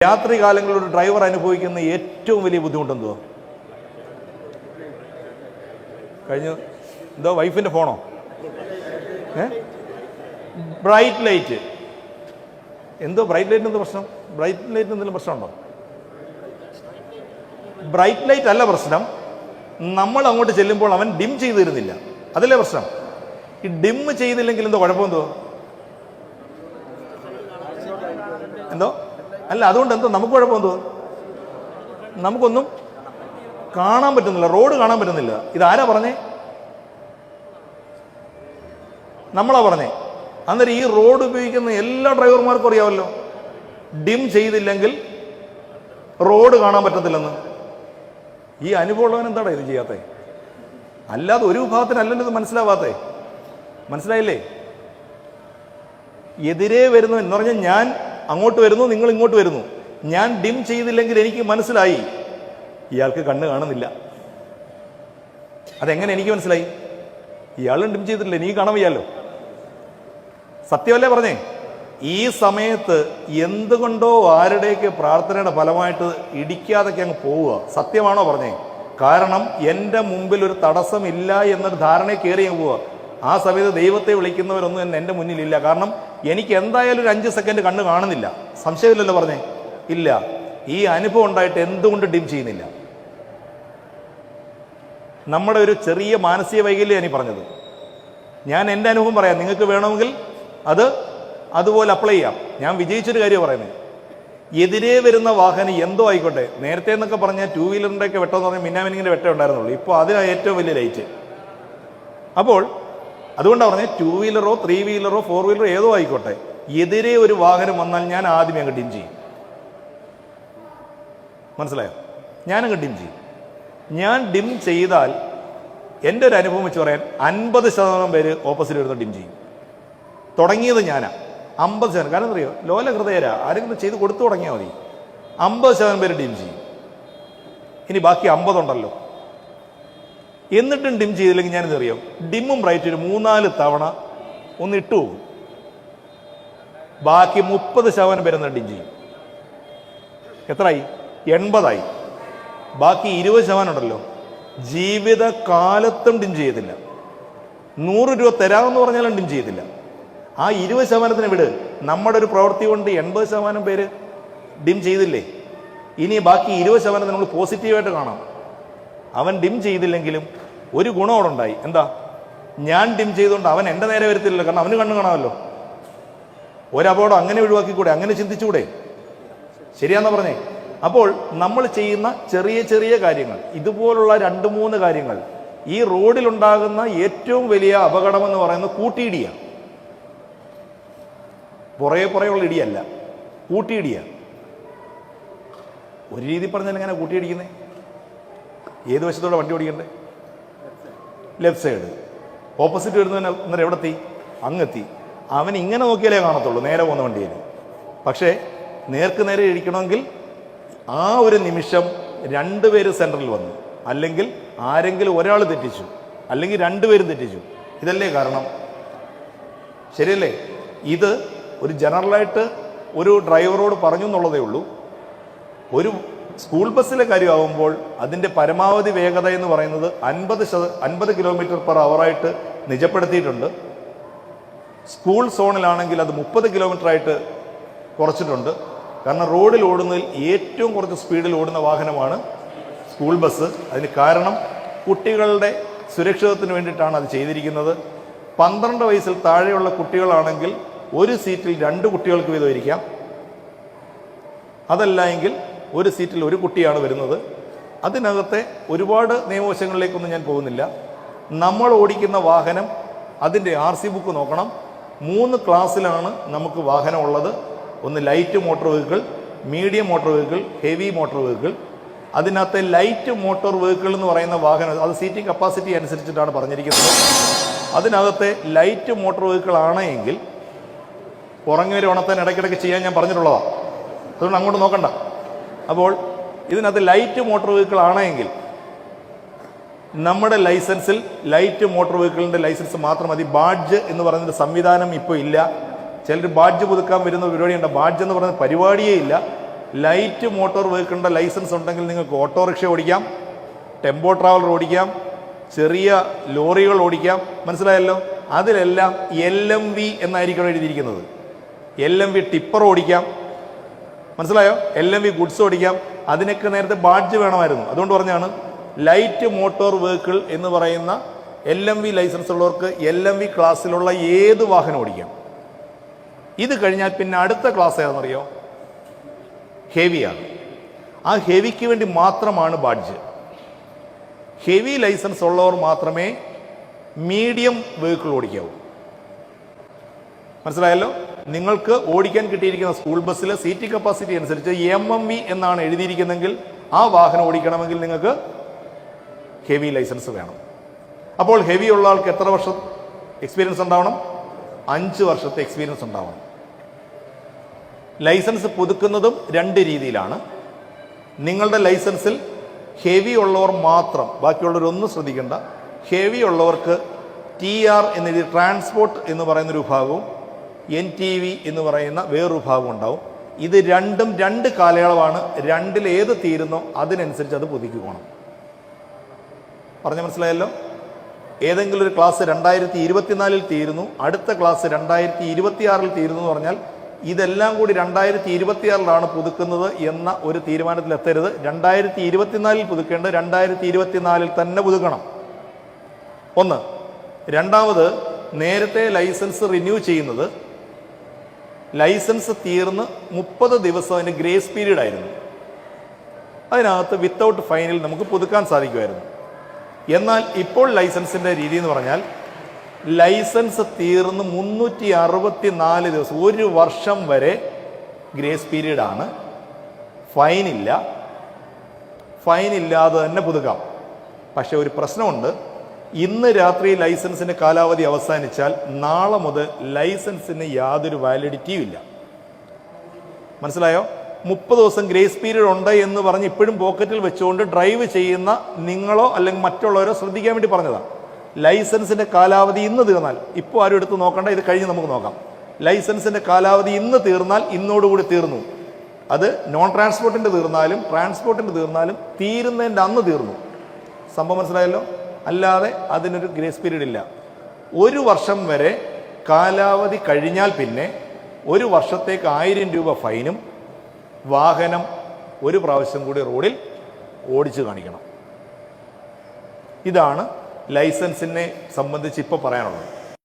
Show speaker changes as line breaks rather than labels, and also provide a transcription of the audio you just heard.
രാത്രി കാലങ്ങളിൽ ഒരു ഡ്രൈവർ അനുഭവിക്കുന്ന ഏറ്റവും വലിയ ബുദ്ധിമുട്ടെന്തോ? എന്തോ വൈഫിൻ്റെ ഫോണോ? Bright light. എന്തോ ബ്രൈറ്റ് ലൈറ്റിന് എന്ത് പ്രശ്നം? ബ്രൈറ്റ് ലൈറ്റിന് എന്തെങ്കിലും പ്രശ്നമുണ്ടോ? ബ്രൈറ്റ് ലൈറ്റ് അല്ല പ്രശ്നം. നമ്മൾ അങ്ങോട്ട് ചെല്ലുമ്പോൾ അവൻ ഡിം ചെയ്ത് തരുന്നില്ല, അതല്ലേ പ്രശ്നം. ഈ ഡിം ചെയ്തില്ലെങ്കിൽ എന്തോ കുഴപ്പമെന്തോ? എന്തോ അല്ല, അതുകൊണ്ട് എന്തോ നമുക്ക് കുഴപ്പമെന്തോ? നമുക്കൊന്നും കാണാൻ പറ്റുന്നില്ല, റോഡ് കാണാൻ പറ്റുന്നില്ല. ഇതാരാ പറഞ്ഞേ? നമ്മളാ പറഞ്ഞേ. അന്നേരം ഈ റോഡ് ഉപയോഗിക്കുന്ന എല്ലാ ഡ്രൈവർമാർക്കും അറിയാമല്ലോ, ഡിം ചെയ്തില്ലെങ്കിൽ റോഡ് കാണാൻ പറ്റത്തില്ലെന്ന്. ഈ അനുഭവമുള്ളവൻ എന്താടാ ഇത് ചെയ്യാത്തേ? അല്ലാതെ ഒരു വിഭാഗത്തിനല്ലല്ലോ ഇത് മനസ്സിലാവാത്തേ. മനസ്സിലായില്ലേ? എതിരെ വരുന്നു എന്ന് പറഞ്ഞാൽ ഞാൻ അങ്ങോട്ട് വരുന്നു, നിങ്ങൾ ഇങ്ങോട്ട് വരുന്നു. ഞാൻ ഡിം ചെയ്തില്ലെങ്കിൽ എനിക്ക് മനസ്സിലായി ഇയാൾക്ക് കണ്ണ് കാണുന്നില്ല. അതെങ്ങനെ എനിക്ക് മനസ്സിലായി? ഇയാളും ഡിം ചെയ്തിട്ടില്ല, നീ കാണാൻ വയ്യാലോ. സത്യമല്ലേ പറഞ്ഞേ? ഈ സമയത്ത് എന്തുകൊണ്ടോ ആരുടെയൊക്കെ പ്രാർത്ഥനയുടെ ഫലമായിട്ട് ഇടിക്കാതൊക്കെ അങ്ങ് പോവുക. സത്യമാണോ പറഞ്ഞേ? കാരണം എൻ്റെ മുമ്പിൽ ഒരു തടസ്സമില്ല എന്നൊരു ധാരണയെ കയറി അങ്ങ് പോവുക. ആ സമയത്ത് ദൈവത്തെ വിളിക്കുന്നവരൊന്നും എൻ്റെ മുന്നിലില്ല. കാരണം എനിക്ക് എന്തായാലും ഒരു 5 സെക്കൻഡ് കണ്ണ് കാണുന്നില്ല. സംശയമില്ലല്ലോ പറഞ്ഞേ? ഇല്ല. ഈ അനുഭവം ഉണ്ടായിട്ട് എന്തുകൊണ്ട് ഡിം ചെയ്യുന്നില്ല? നമ്മുടെ ഒരു ചെറിയ മാനസിക വൈകല്യം ഞാൻ പറഞ്ഞത്. ഞാൻ എൻ്റെ അനുഭവം പറയാം, നിങ്ങൾക്ക് വേണമെങ്കിൽ അത് അതുപോലെ അപ്ലൈ ചെയ്യാം. ഞാൻ വിജയിച്ചൊരു കാര്യം പറയുന്നത്. എതിരെ വരുന്ന വാഹനം എന്തോ ആയിക്കോട്ടെ. നേരത്തെ എന്നൊക്കെ പറഞ്ഞാൽ 2 വീലറിൻ്റെ ഒക്കെ വെട്ടം എന്ന് പറഞ്ഞാൽ മിന്നാമിനിങ്ങിൻ്റെ വെട്ടം ഉണ്ടായിരുന്നുള്ളൂ. ഇപ്പോൾ അതിനാണ് ഏറ്റവും വലിയ ലൈറ്റ്. അപ്പോൾ അതുകൊണ്ടാണ് പറഞ്ഞത് 2 വീലറോ 3 വീലറോ 4 വീലറോ ഏതോ ആയിക്കോട്ടെ, എതിരെ ഒരു വാഹനം വന്നാൽ ഞാൻ ആദ്യമേ അങ്ങ് ഡിം ചെയ്യും. മനസ്സിലായോ? ഞാനങ്ങ് ഡിം ചെയ്യും. ഞാൻ ഡിം ചെയ്താൽ എൻ്റെ ഒരു അനുഭവം വെച്ച് പറയാൻ 50% പേര് ഓപ്പോസിറ്റ് വരുന്ന ഡിം ചെയ്യും. തുടങ്ങിയത് ഞാനാ. 50%. കാരണം അറിയോ, ലോല ഹൃദയരാ, ആരെങ്കിലും ചെയ്ത് കൊടുത്തു തുടങ്ങിയാൽ മതി. 50% പേര് ഡിം ചെയ്യും. ഇനി ബാക്കി 50 ഉണ്ടല്ലോ. എന്നിട്ടും ഡിം ചെയ്തില്ലെങ്കിൽ ഞാനിത് അറിയാം, ഡിമ്മും ബ്രൈറ്റ് ഒരു 3-4 തവണ ഒന്ന് ഇട്ടു പോകും. ബാക്കി 30% പേരെന്ന് ഡിം ചെയ്യും. എത്രയായി? 80ആയി. ബാക്കി 20% ഉണ്ടല്ലോ, ജീവിതകാലത്തും ഡിം ചെയ്യത്തില്ല. 100 രൂപ തരാമെന്ന് പറഞ്ഞാലും ഡിം ചെയ്യത്തില്ല. ആ 20% വിട്. നമ്മുടെ ഒരു പ്രവൃത്തി കൊണ്ട് 80% പേര് ഡിം ചെയ്തില്ലേ? ഇനി ബാക്കി 20% നമ്മൾ പോസിറ്റീവായിട്ട് കാണാം. അവൻ ഡിം ചെയ്തില്ലെങ്കിലും ഒരു ഗുണം അവിടെ ഉണ്ടായി. എന്താ? ഞാൻ ഡിം ചെയ്തുകൊണ്ട് അവൻ എൻ്റെ നേരെ വരത്തില്ലല്ലോ, കാരണം അവന് കണ്ണു കാണാമല്ലോ. ഒരപകടം അങ്ങനെ ഒഴിവാക്കിക്കൂടെ? അങ്ങനെ ചിന്തിച്ചുകൂടെ? ശരിയാണെന്ന് പറഞ്ഞേ? അപ്പോൾ നമ്മൾ ചെയ്യുന്ന ചെറിയ ചെറിയ കാര്യങ്ങൾ, ഇതുപോലുള്ള 2-3 കാര്യങ്ങൾ, ഈ റോഡിലുണ്ടാകുന്ന ഏറ്റവും വലിയ അപകടമെന്ന് പറയുന്നത് കൂട്ടിയിടിയാണ്. പുറകെയുള്ള ഇടിയല്ല, കൂട്ടിയിടിയാണ്. ഒരു രീതി പറഞ്ഞാൽ എങ്ങനെ കൂട്ടിയിടിക്കുന്നേ? ഏത് വശത്തോടെ വണ്ടി ഓടിക്കണ്ടേ? Left side. ഓപ്പോസിറ്റ് വരുന്നവന് അന്നേരം എവിടെത്തി? അങ്ങെത്തി. അവൻ ഇങ്ങനെ നോക്കിയാലേ കാണത്തുള്ളൂ നേരെ പോകുന്ന വണ്ടിയിൽ. പക്ഷേ നേർക്ക് നേരെ ഇരിക്കണമെങ്കിൽ ആ ഒരു നിമിഷം 2 പേര് സെൻറ്ററിൽ വന്നു, അല്ലെങ്കിൽ ആരെങ്കിലും ഒരാൾ തെറ്റിച്ചു, അല്ലെങ്കിൽ 2 പേരും തെറ്റിച്ചു. ഇതല്ലേ കാരണം? ശരിയല്ലേ? ഇത് ഒരു ജനറലായിട്ട് ഒരു ഡ്രൈവറോട് പറഞ്ഞു എന്നുള്ളതേ ഉള്ളൂ. ഒരു സ്കൂൾ ബസ്സിലെ കാര്യമാകുമ്പോൾ അതിൻ്റെ പരമാവധി വേഗത എന്ന് പറയുന്നത് 50 km/h നിജപ്പെടുത്തിയിട്ടുണ്ട്. സ്കൂൾ സോണിലാണെങ്കിൽ അത് 30 km കുറച്ചിട്ടുണ്ട്. കാരണം റോഡിൽ ഓടുന്നതിൽ ഏറ്റവും കുറച്ച് സ്പീഡിൽ ഓടുന്ന വാഹനമാണ് സ്കൂൾ ബസ്. അതിന് കാരണം കുട്ടികളുടെ സുരക്ഷിതത്വത്തിന് വേണ്ടിയിട്ടാണ് അത് ചെയ്തിരിക്കുന്നത്. 12 വയസ്സിൽ താഴെയുള്ള കുട്ടികളാണെങ്കിൽ ഒരു സീറ്റിൽ 2 കുട്ടികൾക്ക് വീതം ഇരിക്കാം. അതല്ല എങ്കിൽ ഒരു സീറ്റിൽ 1 കുട്ടിയാണ് വരുന്നത്. അതിനകത്തെ ഒരുപാട് നിയമവശങ്ങളിലേക്കൊന്നും ഞാൻ പോകുന്നില്ല. നമ്മൾ ഓടിക്കുന്ന വാഹനം അതിൻ്റെ RC ബുക്ക് നോക്കണം. 3 ക്ലാസ്സിലാണ് നമുക്ക് വാഹനം ഉള്ളത്. ഒന്ന് light motor vehicle, medium motor vehicle, heavy motor vehicle. അതിനകത്തെ ലൈറ്റ് മോട്ടോർ വെഹിക്കിൾ എന്ന് പറയുന്ന വാഹനം അത് സീറ്റിംഗ് കപ്പാസിറ്റി അനുസരിച്ചിട്ടാണ് പറഞ്ഞിരിക്കുന്നത്. അതിനകത്തെ ലൈറ്റ് മോട്ടോർ വെഹിക്കിൾ ആണ് എങ്കിൽ പുറങ്ങി വരെ ഉണത്താൻ ഇടയ്ക്കിടയ്ക്ക് ചെയ്യാൻ ഞാൻ പറഞ്ഞിട്ടുള്ളതാണ്. അതുകൊണ്ട് അങ്ങോട്ട് നോക്കണ്ട. അപ്പോൾ ഇതിനകത്ത് ലൈറ്റ് മോട്ടോർ വെഹിക്കിൾ ആണെങ്കിൽ നമ്മുടെ ലൈസൻസിൽ ലൈറ്റ് മോട്ടോർ വെഹിക്കിളിൻ്റെ ലൈസൻസ് മാത്രം മതി. ബാഡ്ജ് എന്ന് പറയുന്നൊരു സംവിധാനം ഇപ്പോൾ ഇല്ല. ചിലർ ബാഡ്ജ് പുതുക്കാൻ വരുന്ന പരിപാടിയുണ്ട്. ബാഡ്ജ് എന്ന് പറയുന്ന പരിപാടിയേ ഇല്ല. ലൈറ്റ് മോട്ടോർ വെഹിക്കിളിൻ്റെ ലൈസൻസ് ഉണ്ടെങ്കിൽ നിങ്ങൾക്ക് ഓട്ടോറിക്ഷ ഓടിക്കാം, ടെമ്പോ ട്രാവലർ ഓടിക്കാം, ചെറിയ ലോറികൾ ഓടിക്കാം. മനസ്സിലായല്ലോ? അതിലെല്ലാം LMV എന്നായിരിക്കണം എഴുതിയിരിക്കുന്നത്. LMV ടിപ്പർ ഓടിക്കാം. മനസ്സിലായോ? LMV ഗുഡ്സ് ഓടിക്കാം. അതിനൊക്കെ നേരത്തെ ബാഡ്ജ് വേണമായിരുന്നു. അതുകൊണ്ട് പറഞ്ഞാണ് ലൈറ്റ് മോട്ടോർ വെഹിക്കിൾ എന്ന് പറയുന്ന LMV ലൈസൻസ് ഉള്ളവർക്ക് LMV ക്ലാസ്സിലുള്ള ഏത് വാഹനം ഓടിക്കാം. ഇത് കഴിഞ്ഞാൽ പിന്നെ അടുത്ത ക്ലാസ് ഏതാണെന്നറിയോ? ഹെവിയാണ്. ആ ഹെവിക്ക് വേണ്ടി മാത്രമാണ് ബാഡ്ജ്. ഹെവി ലൈസൻസ് ഉള്ളവർ മാത്രമേ മീഡിയം വെഹിക്കിൾ ഓടിക്കാവൂ. മനസ്സിലായല്ലോ? നിങ്ങൾക്ക് ഓടിക്കാൻ കിട്ടിയിരിക്കുന്ന സ്കൂൾ ബസ്സിലെ സീറ്റ് കപ്പാസിറ്റി അനുസരിച്ച് MMV എന്നാണ് എഴുതിയിരിക്കുന്നതെങ്കിൽ ആ വാഹനം ഓടിക്കണമെങ്കിൽ നിങ്ങൾക്ക് ഹെവി ലൈസൻസ് വേണം. അപ്പോൾ ഹെവി ഉള്ള ആൾക്ക് എത്ര വർഷം എക്സ്പീരിയൻസ് ഉണ്ടാവണം? 5 വർഷത്തെ എക്സ്പീരിയൻസ് ഉണ്ടാവണം. ലൈസൻസ് പുതുക്കുന്നതും 2 രീതിയിലാണ്. നിങ്ങളുടെ ലൈസൻസിൽ ഹെവി ഉള്ളവർ മാത്രം, ബാക്കിയുള്ളവരൊന്നും ശ്രദ്ധിക്കേണ്ട. ഹെവി ഉള്ളവർക്ക് TR എന്നെഴുതി ട്രാൻസ്പോർട്ട് എന്ന് പറയുന്നൊരു വിഭാഗവും NTV എന്ന് പറയുന്ന വേറൊരു വിഭാഗം ഉണ്ടാവും. ഇത് രണ്ടും 2 കാലയളവാണ്. രണ്ടിൽ ഏത് തീരുന്നോ അതിനനുസരിച്ച് അത് പുതുക്കിക്കോണം. പറഞ്ഞ മനസ്സിലായല്ലോ? ഏതെങ്കിലും ഒരു ക്ലാസ് 2024 തീരുന്നു, അടുത്ത ക്ലാസ് 2026 തീരുന്നു എന്ന് പറഞ്ഞാൽ ഇതെല്ലാം കൂടി 2026 പുതുക്കുന്നത് എന്ന ഒരു തീരുമാനത്തിലെത്തരുത്. 2024 പുതുക്കേണ്ടത് 2024 തന്നെ പുതുക്കണം. ഒന്ന്. രണ്ടാമത്, നേരത്തെ ലൈസൻസ് റിന്യൂ ചെയ്യുന്നത് ലൈസൻസ് തീർന്ന് 30 ദിവസം അതിന് ഗ്രേസ് പീരീഡ് ആയിരുന്നു. അതിനകത്ത് വിത്തൗട്ട് ഫൈനിൽ നമുക്ക് പുതുക്കാൻ സാധിക്കുമായിരുന്നു. എന്നാൽ ഇപ്പോൾ ലൈസൻസിൻ്റെ രീതി എന്ന് പറഞ്ഞാൽ ലൈസൻസ് തീർന്ന് 364 ദിവസം, 1 വർഷം വരെ ഗ്രേസ് പീരീഡാണ്. ഫൈനില്ല. ഫൈനില്ലാതെ തന്നെ പുതുക്കാം. പക്ഷെ ഒരു പ്രശ്നമുണ്ട്. ഇന്ന് രാത്രി ലൈസൻസിൻ്റെ കാലാവധി അവസാനിച്ചാൽ നാളെ മുതൽ ലൈസൻസിന് യാതൊരു വാലിഡിറ്റിയും ഇല്ല. മനസ്സിലായോ? 30 ദിവസം ഗ്രേസ് പീരീഡ് ഉണ്ട് എന്ന് പറഞ്ഞ് ഇപ്പോഴും പോക്കറ്റിൽ വെച്ചുകൊണ്ട് ഡ്രൈവ് ചെയ്യുന്ന നിങ്ങളോ അല്ലെങ്കിൽ മറ്റുള്ളവരോ ശ്രദ്ധിക്കാൻ വേണ്ടി പറഞ്ഞതാണ്. ലൈസൻസിൻ്റെ കാലാവധി ഇന്ന് തീർന്നാൽ, ഇപ്പോൾ ആരും എടുത്ത് നോക്കണ്ട, ഇത് കഴിഞ്ഞ് നമുക്ക് നോക്കാം. ലൈസൻസിൻ്റെ കാലാവധി ഇന്ന് തീർന്നാൽ ഇന്നോടുകൂടി തീർന്നു. അത് നോൺ ട്രാൻസ്പോർട്ടിൻ്റെ തീർന്നാലും ട്രാൻസ്പോർട്ടിൻ്റെ തീർന്നാലും തീരുന്നതിൻ്റെ അന്ന് തീർന്നു. സംഭവം മനസ്സിലായല്ലോ? അല്ലാതെ അതിനൊരു ഗ്രേസ് പീരീഡ് ഇല്ല. 1 വർഷം വരെ കാലാവധി കഴിഞ്ഞാൽ പിന്നെ 1 വർഷത്തേക്ക് 1000 രൂപ ഫൈനും വാഹനം 1 പ്രാവശ്യം കൂടി റോഡിൽ ഓടിച്ചു കാണിക്കണം. ഇതാണ് ലൈസൻസിനെ സംബന്ധിച്ച് ഇപ്പോൾ പറയാനുള്ളത്.